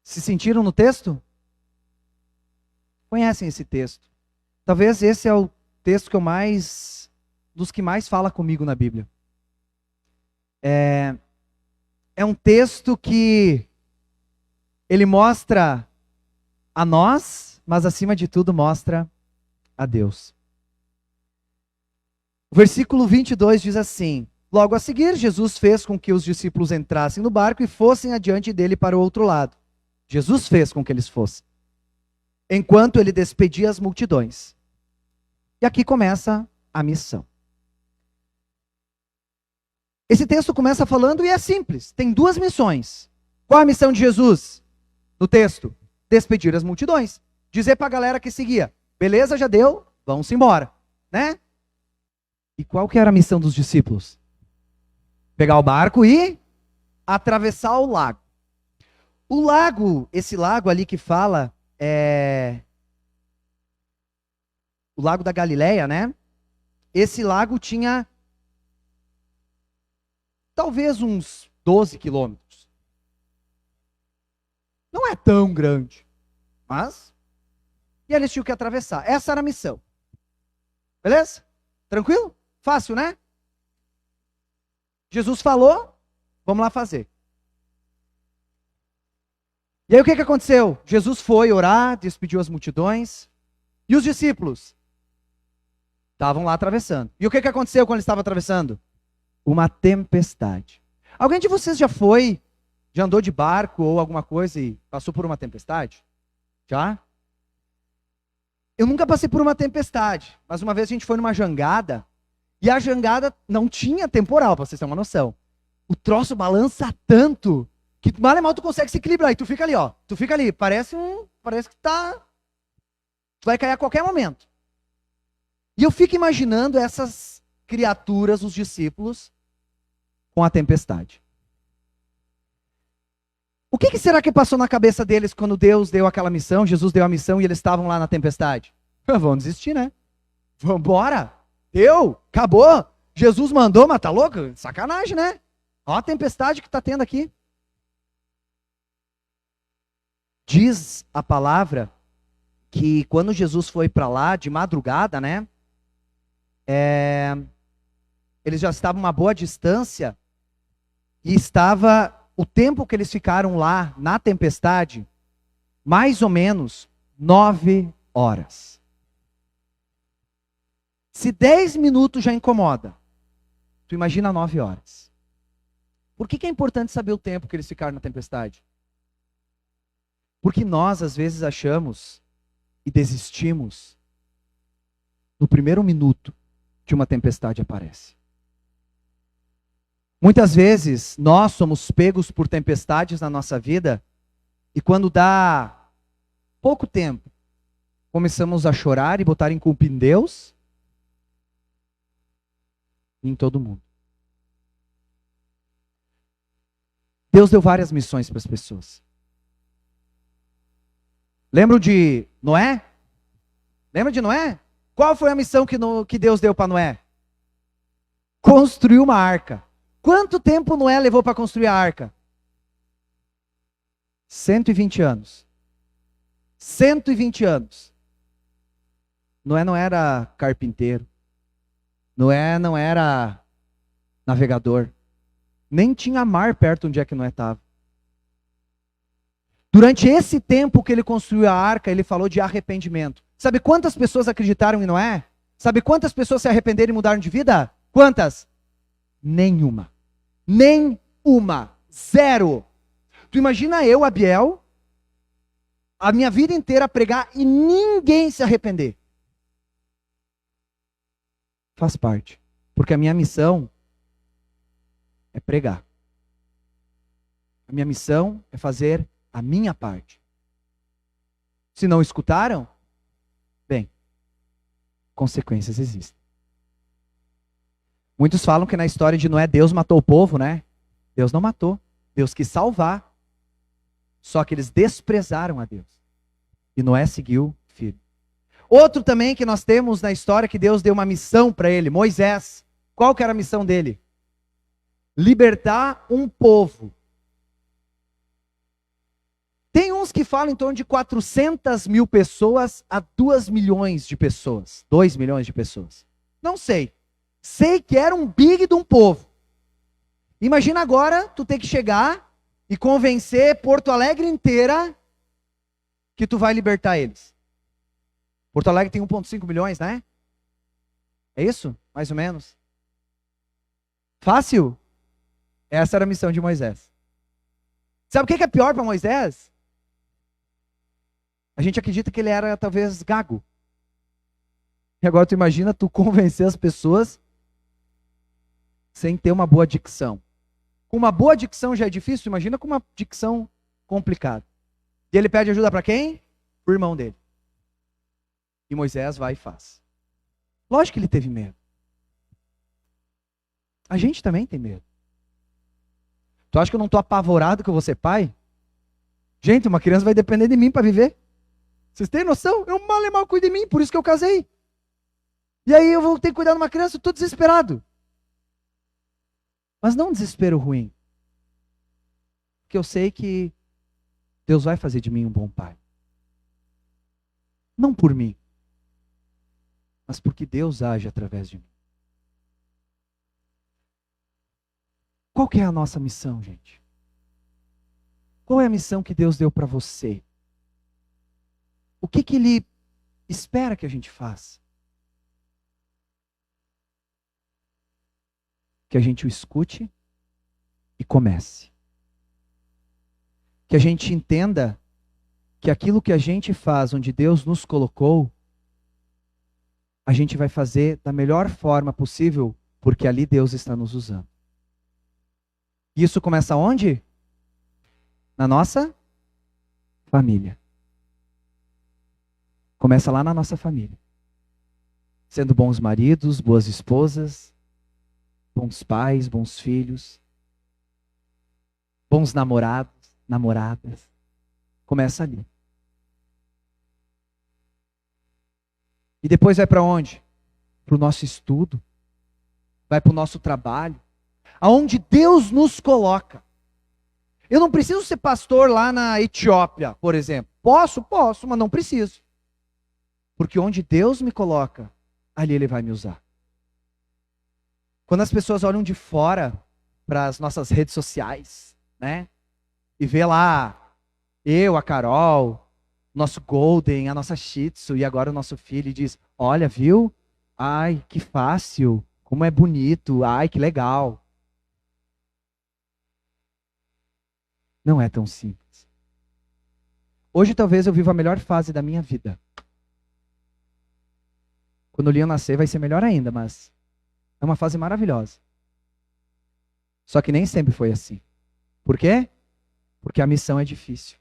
Se sentiram no texto? Conhecem esse texto? Talvez esse é o texto dos que mais fala comigo na Bíblia. É um texto que ele mostra a nós, mas acima de tudo mostra a Deus. O versículo 22 diz assim: logo a seguir, Jesus fez com que os discípulos entrassem no barco e fossem adiante dele para o outro lado. Jesus fez com que eles fossem, enquanto ele despedia as multidões. E aqui começa a missão. Esse texto começa falando e é simples. Tem duas missões. Qual a missão de Jesus no texto? Despedir as multidões. Dizer para a galera que seguia: beleza, já deu, vamos embora, né? E qual que era a missão dos discípulos? Pegar o barco e atravessar o lago. O lago, esse lago ali que fala, o lago da Galileia, né? Esse lago tinha talvez uns 12 quilômetros. Não é tão grande, mas... E eles tinham que atravessar. Essa era a missão. Beleza? Tranquilo? Fácil, né? Jesus falou, vamos lá fazer. E aí o que aconteceu? Jesus foi orar, despediu as multidões. E os discípulos estavam lá atravessando. E o que aconteceu quando eles estavam atravessando? Uma tempestade. Alguém de vocês já andou de barco ou alguma coisa e passou por uma tempestade? Já? Eu nunca passei por uma tempestade, mas uma vez a gente foi numa jangada, e a jangada não tinha temporal, para vocês terem uma noção. O troço balança tanto, que mal e mal tu consegue se equilibrar, e tu fica ali, ó. Tu fica ali, parece que tu vai cair a qualquer momento. E eu fico imaginando essas criaturas, os discípulos, com a tempestade. O que será que passou na cabeça deles quando Deus deu aquela missão, Jesus deu a missão e eles estavam lá na tempestade? Vão desistir, né? Vambora! Deu! Acabou! Jesus mandou, mas tá louco? Sacanagem, né? Olha a tempestade que tá tendo aqui. Diz a palavra que quando Jesus foi para lá, de madrugada, né? Eles já estavam a uma boa distância e estava o tempo que eles ficaram lá na tempestade, mais ou menos 9 horas. Se 10 minutos já incomoda, tu imagina 9 horas. Por que é importante saber o tempo que eles ficaram na tempestade? Porque nós, às vezes, achamos e desistimos no primeiro minuto que uma tempestade aparece. Muitas vezes, nós somos pegos por tempestades na nossa vida e quando dá pouco tempo, começamos a chorar e botar em culpa em Deus e em todo mundo. Deus deu várias missões para as pessoas. Lembram de Noé? Lembra de Noé? Qual foi a missão que Deus deu para Noé? Construir uma arca. Quanto tempo Noé levou para construir a arca? 120 anos. 120 anos. Noé não era carpinteiro. Noé não era navegador. Nem tinha mar perto onde é que Noé estava. Durante esse tempo que ele construiu a arca, ele falou de arrependimento. Sabe quantas pessoas acreditaram em Noé? Sabe quantas pessoas se arrependeram e mudaram de vida? Quantas? Nenhuma. Nenhuma. Zero. Tu imagina eu, Abiel, a minha vida inteira pregar e ninguém se arrepender. Faz parte. Porque a minha missão é pregar. A minha missão é fazer a minha parte. Se não escutaram, bem, consequências existem. Muitos falam que na história de Noé, Deus matou o povo, né? Deus não matou. Deus quis salvar. Só que eles desprezaram a Deus. E Noé seguiu firme. Outro também que nós temos na história que Deus deu uma missão para ele, Moisés. Qual que era a missão dele? Libertar um povo. Tem um Estudos que falam em torno de 400 mil pessoas a 2 milhões de pessoas. 2 milhões de pessoas. Não sei. Sei que era um big de um povo. Imagina agora, tu ter que chegar e convencer Porto Alegre inteira que tu vai libertar eles. Porto Alegre tem 1,5 milhões, né? É isso? Mais ou menos. Fácil? Essa era a missão de Moisés. Sabe o que é pior para Moisés? A gente acredita que ele era talvez gago. E agora tu imagina tu convencer as pessoas sem ter uma boa dicção. Com uma boa dicção já é difícil, imagina com uma dicção complicada. E ele pede ajuda para quem? O irmão dele. E Moisés vai e faz. Lógico que ele teve medo. A gente também tem medo. Tu acha que eu não estou apavorado que eu vou ser pai? Gente, uma criança vai depender de mim para viver. Vocês têm noção? Eu mal e mal cuido de mim, por isso que eu casei. E aí eu vou ter que cuidar de uma criança, eu estou desesperado. Mas não um desespero ruim. Porque eu sei que Deus vai fazer de mim um bom pai. Não por mim, mas porque Deus age através de mim. Qual que é a nossa missão, gente? Qual é a missão que Deus deu para você? O que que Ele espera que a gente faça? Que a gente o escute e comece. Que a gente entenda que aquilo que a gente faz, onde Deus nos colocou, a gente vai fazer da melhor forma possível, porque ali Deus está nos usando. E isso começa onde? Na nossa família. Começa lá na nossa família. Sendo bons maridos, boas esposas, bons pais, bons filhos, bons namorados, namoradas. Começa ali. E depois vai para onde? Para o nosso estudo. Vai para o nosso trabalho. Aonde Deus nos coloca. Eu não preciso ser pastor lá na Etiópia, por exemplo. Posso, mas não preciso. Porque onde Deus me coloca, ali Ele vai me usar. Quando as pessoas olham de fora para as nossas redes sociais, né? E vê lá eu, a Carol, nosso Golden, a nossa Shih Tzu e agora o nosso filho e diz, olha, viu? Ai, que fácil, como é bonito, ai, que legal. Não é tão simples. Hoje talvez eu viva a melhor fase da minha vida. Quando o Leon nascer vai ser melhor ainda, mas é uma fase maravilhosa. Só que nem sempre foi assim. Por quê? Porque a missão é difícil.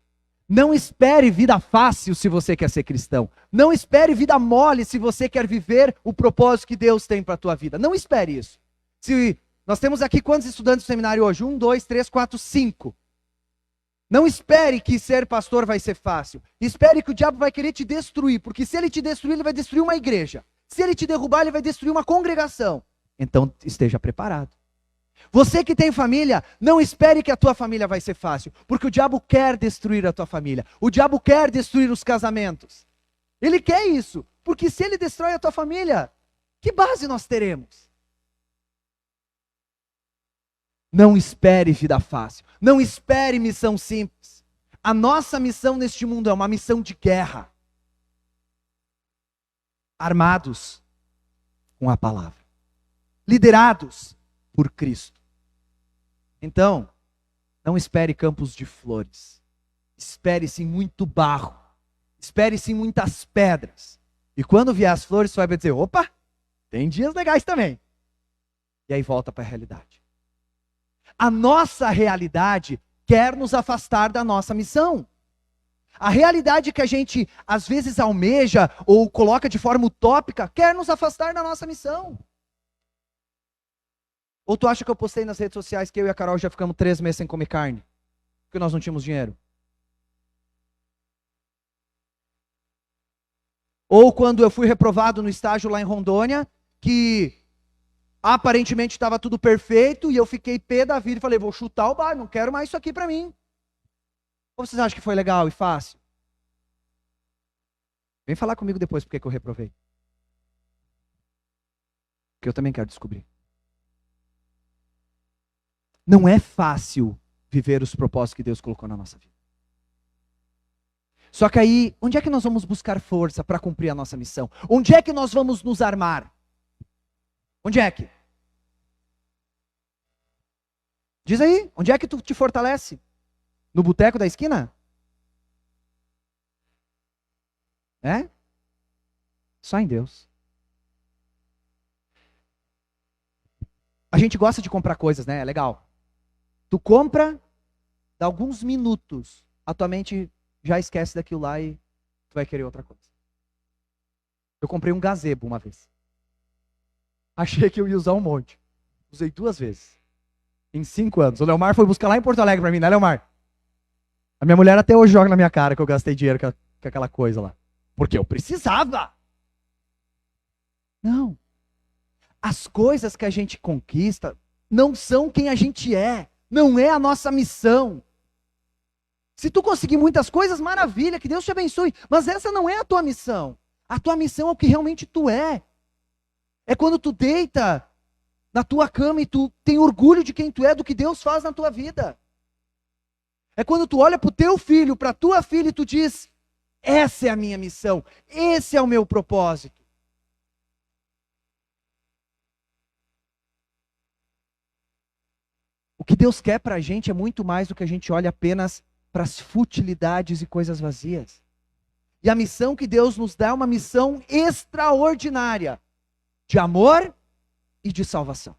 Não espere vida fácil se você quer ser cristão. Não espere vida mole se você quer viver o propósito que Deus tem para a tua vida. Não espere isso. Se nós temos aqui quantos estudantes do seminário hoje? 1, 2, 3, 4, 5. Não espere que ser pastor vai ser fácil. Espere que o diabo vai querer te destruir. Porque se ele te destruir, ele vai destruir uma igreja. Se ele te derrubar, ele vai destruir uma congregação. Então esteja preparado. Você que tem família, não espere que a tua família vai ser fácil. Porque o diabo quer destruir a tua família. O diabo quer destruir os casamentos. Ele quer isso. Porque se ele destrói a tua família, que base nós teremos? Não espere vida fácil. Não espere missão simples. A nossa missão neste mundo é uma missão de guerra. Armados com a palavra. Liderados por Cristo. Então, não espere campos de flores. Espere-se muito barro. Espere-se muitas pedras. E quando vier as flores, você vai dizer, opa, tem dias legais também. E aí volta para a realidade. A nossa realidade quer nos afastar da nossa missão. A realidade que a gente às vezes almeja ou coloca de forma utópica quer nos afastar da nossa missão. Ou tu acha que eu postei nas redes sociais que eu e a Carol já ficamos 3 meses sem comer carne? Porque nós não tínhamos dinheiro? Ou quando eu fui reprovado no estágio lá em Rondônia, que aparentemente estava tudo perfeito, e eu fiquei pé da vida e falei, vou chutar o bar, não quero mais isso aqui para mim. Ou vocês acham que foi legal e fácil? Vem falar comigo depois porque que eu reprovei. Porque eu também quero descobrir. Não é fácil viver os propósitos que Deus colocou na nossa vida. Só que aí, onde é que nós vamos buscar força para cumprir a nossa missão? Onde é que nós vamos nos armar? Onde é que? Diz aí, onde é que tu te fortalece? No boteco da esquina? É? Só em Deus. A gente gosta de comprar coisas, né? É legal. Tu compra, dá alguns minutos, a tua mente já esquece daquilo lá e tu vai querer outra coisa. Eu comprei um gazebo uma vez. Achei que eu ia usar um monte. Usei 2 vezes. Em 5 anos. O Leomar foi buscar lá em Porto Alegre pra mim, né, Leomar? A minha mulher até hoje joga na minha cara que eu gastei dinheiro com aquela coisa lá. Porque eu precisava. Não. As coisas que a gente conquista não são quem a gente é. Não é a nossa missão. Se tu conseguir muitas coisas, maravilha, que Deus te abençoe. Mas essa não é a tua missão. A tua missão é o que realmente tu é. É quando tu deita na tua cama e tu tem orgulho de quem tu é, do que Deus faz na tua vida. É quando tu olha para o teu filho, para a tua filha e tu diz, essa é a minha missão, esse é o meu propósito. O que Deus quer para a gente é muito mais do que a gente olha apenas para as futilidades e coisas vazias. E a missão que Deus nos dá é uma missão extraordinária, de amor e de salvação.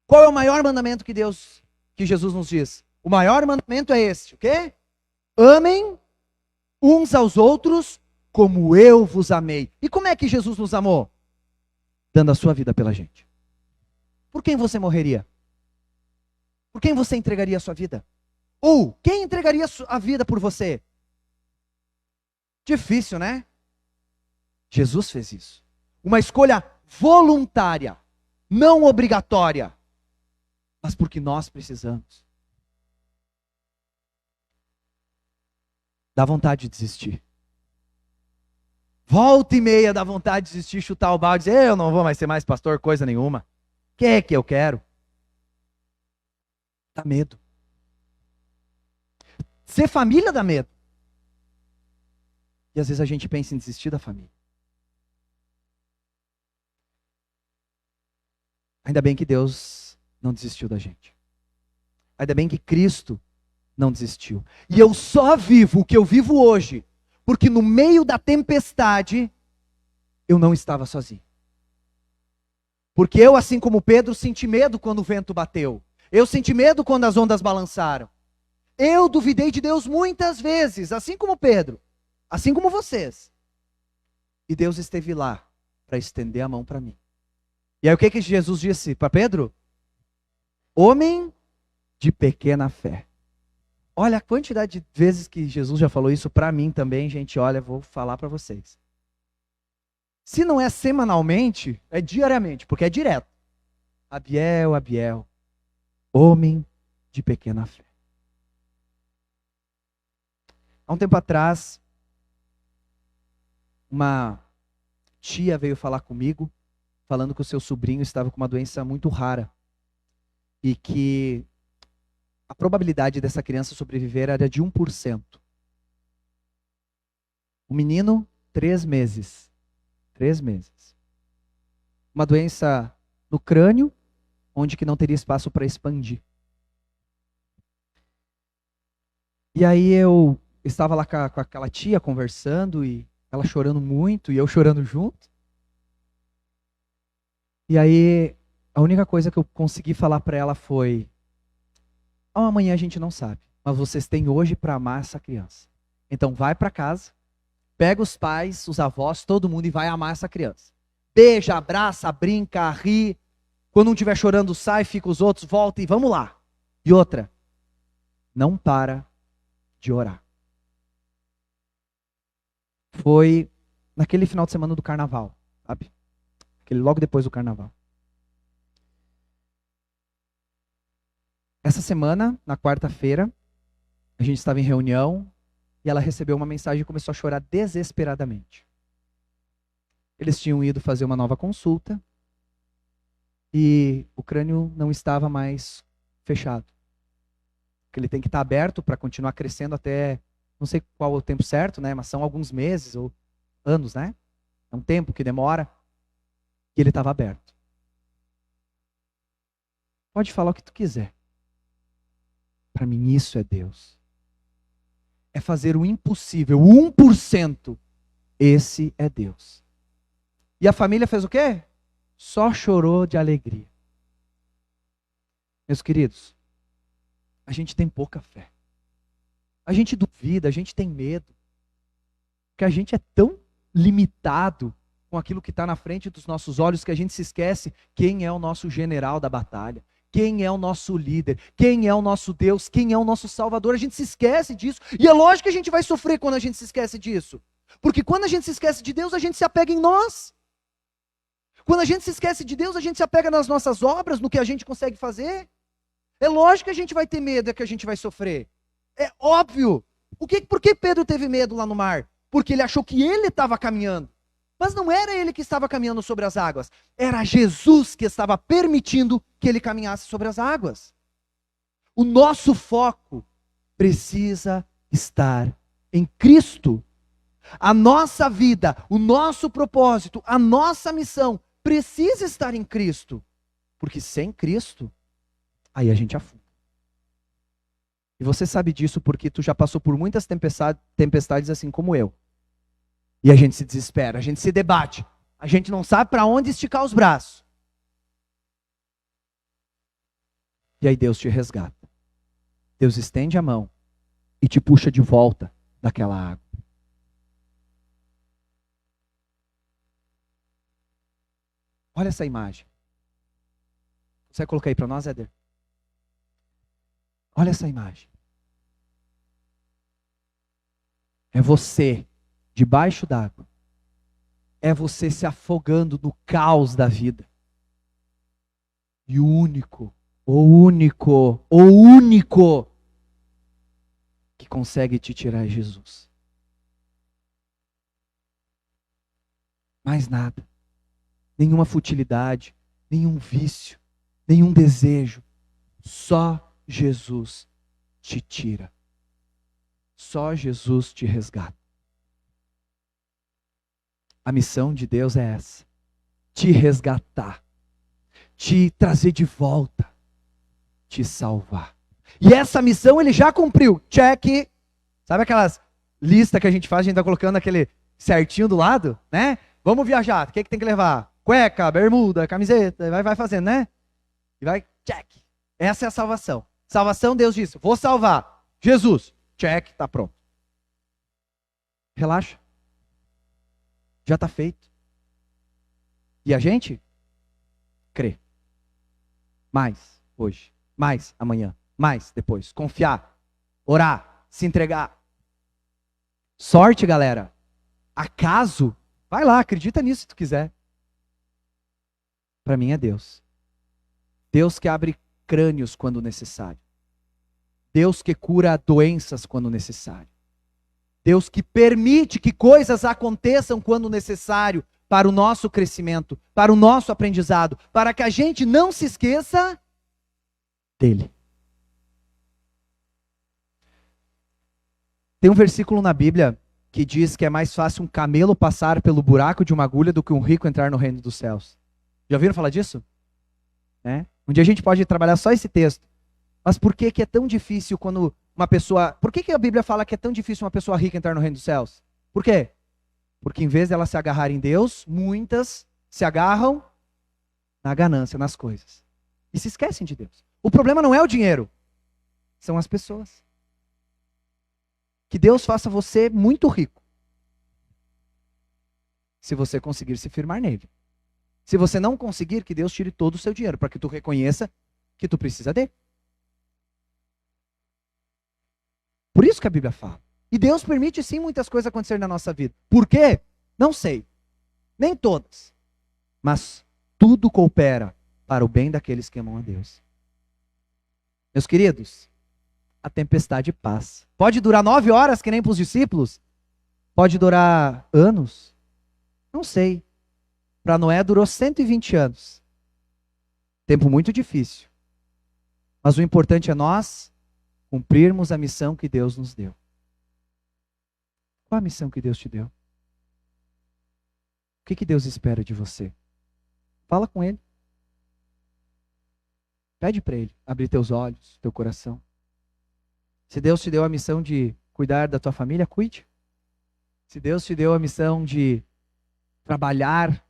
Qual é o maior mandamento que Jesus nos diz? O maior mandamento é este, o quê? Amem uns aos outros como eu vos amei. E como é que Jesus nos amou? Dando a sua vida pela gente. Por quem você morreria? Por quem você entregaria a sua vida? Ou quem entregaria a vida por você? Difícil, né? Jesus fez isso. Uma escolha voluntária, não obrigatória, mas porque nós precisamos. Dá vontade de desistir. Volta e meia dá vontade de desistir, chutar o balde, dizer, eu não vou mais ser mais pastor, coisa nenhuma. O que é que eu quero? Dá medo. Ser família dá medo. E às vezes a gente pensa em desistir da família. Ainda bem que Deus não desistiu da gente. Ainda bem que Cristo não desistiu. E eu só vivo o que eu vivo hoje, porque no meio da tempestade, eu não estava sozinho. Porque eu, assim como Pedro, senti medo quando o vento bateu. Eu senti medo quando as ondas balançaram. Eu duvidei de Deus muitas vezes, assim como Pedro, assim como vocês. E Deus esteve lá para estender a mão para mim. E aí o que Jesus disse para Pedro? Homem de pequena fé. Olha a quantidade de vezes que Jesus já falou isso para mim também, gente. Olha, vou falar para vocês. Se não é semanalmente, é diariamente, porque é direto. Abiel, Abiel, homem de pequena fé. Há um tempo atrás, uma tia veio falar comigo, falando que o seu sobrinho estava com uma doença muito rara. E que a probabilidade dessa criança sobreviver era de 1%. O menino, 3 meses. 3 meses. Uma doença no crânio, onde que não teria espaço para expandir. E aí eu estava lá com aquela tia conversando, e ela chorando muito, e eu chorando junto. E aí, a única coisa que eu consegui falar para ela foi, amanhã a gente não sabe, mas vocês têm hoje para amar essa criança. Então vai para casa, pega os pais, os avós, todo mundo e vai amar essa criança. Beija, abraça, brinca, ri. Quando um estiver chorando, sai, fica os outros, volta e vamos lá. E outra, não para de orar. Foi naquele final de semana do carnaval, sabe? Logo depois do carnaval. Essa semana, na quarta-feira, A gente estava em reunião e ela recebeu uma mensagem e começou a chorar desesperadamente. Eles tinham ido fazer uma nova consulta e o crânio não estava mais fechado. Porque ele tem que estar aberto para continuar crescendo até, não sei qual é o tempo certo, né? Mas são alguns meses ou anos, né? É um tempo que demora. E ele estava aberto. Pode falar o que tu quiser. Para mim isso é Deus. É fazer o impossível, 1%. Esse é Deus. E a família fez o quê? Só chorou de alegria. Meus queridos, a gente tem pouca fé. A gente duvida, a gente tem medo. Porque a gente é tão limitado com aquilo que está na frente dos nossos olhos que a gente se esquece quem é o nosso general da batalha. Quem é o nosso líder, quem é o nosso Deus, quem é o nosso Salvador. A gente se esquece disso. E é lógico que a gente vai sofrer quando a gente se esquece disso. Porque quando a gente se esquece de Deus, a gente se apega em nós. Quando a gente se esquece de Deus, a gente se apega nas nossas obras, no que a gente consegue fazer. É lógico que a gente vai ter medo, é que a gente vai sofrer. É óbvio. Por que Pedro teve medo lá no mar? Porque ele achou que ele estava caminhando. Mas não era ele que estava caminhando sobre as águas. Era Jesus que estava permitindo que ele caminhasse sobre as águas. O nosso foco precisa estar em Cristo. A nossa vida, o nosso propósito, a nossa missão precisa estar em Cristo. Porque sem Cristo, aí a gente afunda. E você sabe disso porque tu já passou por muitas tempestades assim como eu. E a gente se desespera, a gente se debate. A gente não sabe para onde esticar os braços. E aí Deus te resgata. Deus estende a mão e te puxa de volta daquela água. Olha essa imagem. Você vai colocar aí para nós, Éder? Olha essa imagem. É você debaixo d'água. É você se afogando no caos da vida. E o único que consegue te tirar é Jesus. Mais nada. Nenhuma futilidade, nenhum vício, nenhum desejo. Só Jesus te tira. Só Jesus te resgata. A missão de Deus é essa: te resgatar, te trazer de volta, te salvar. E essa missão ele já cumpriu. Check. Sabe aquelas listas que a gente faz, a gente está colocando aquele certinho do lado, né? Vamos viajar, o que tem que levar? Cueca, bermuda, camiseta, vai fazendo, né? E vai, check. Essa é a salvação. Salvação, Deus disse, vou salvar. Jesus, check, tá pronto. Relaxa. Já está feito. E a gente crê. Mais hoje, mais amanhã, mais depois. Confiar, orar, se entregar. Sorte, galera. Acaso, vai lá, acredita nisso se tu quiser. Para mim é Deus. Deus que abre crânios quando necessário. Deus que cura doenças quando necessário. Deus que permite que coisas aconteçam quando necessário para o nosso crescimento, para o nosso aprendizado, para que a gente não se esqueça dele. Tem um versículo na Bíblia que diz que é mais fácil um camelo passar pelo buraco de uma agulha do que um rico entrar no reino dos céus. Já ouviram falar disso? Um dia a gente pode trabalhar só esse texto. Mas por que é tão difícil quando uma pessoa... Por que a Bíblia fala que é tão difícil uma pessoa rica entrar no reino dos céus? Por quê? Porque em vez de ela se agarrar em Deus, muitas se agarram na ganância, nas coisas. E se esquecem de Deus. O problema não é o dinheiro, são as pessoas. Que Deus faça você muito rico, se você conseguir se firmar nele. Se você não conseguir, que Deus tire todo o seu dinheiro, para que tu reconheça que tu precisa dele. Por isso que a Bíblia fala. E Deus permite sim muitas coisas acontecerem na nossa vida. Por quê? Não sei. Nem todas. Mas tudo coopera para o bem daqueles que amam a Deus. Meus queridos, a tempestade passa. Pode durar 9 horas, que nem para os discípulos? Pode durar anos? Não sei. Para Noé durou 120 anos. Tempo muito difícil. Mas o importante é nós cumprirmos a missão que Deus nos deu. Qual a missão que Deus te deu? O que Deus espera de você? Fala com Ele. Pede para Ele abrir teus olhos, teu coração. Se Deus te deu a missão de cuidar da tua família, cuide. Se Deus te deu a missão de trabalhar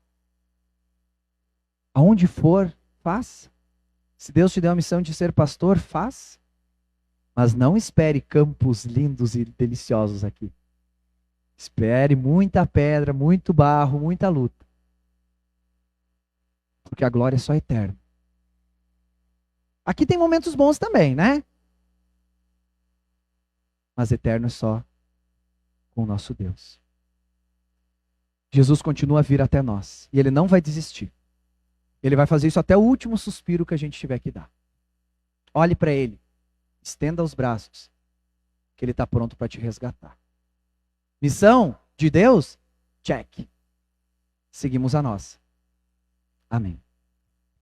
aonde for, faça. Se Deus te deu a missão de ser pastor, faça. Mas não espere campos lindos e deliciosos aqui. Espere muita pedra, muito barro, muita luta. Porque a glória é só eterna. Aqui tem momentos bons também, né? Mas eterno é só com o nosso Deus. Jesus continua a vir até nós. E Ele não vai desistir. Ele vai fazer isso até o último suspiro que a gente tiver que dar. Olhe para Ele. Estenda os braços. Que Ele está pronto para te resgatar. Missão de Deus? Check. Seguimos a nossa. Amém.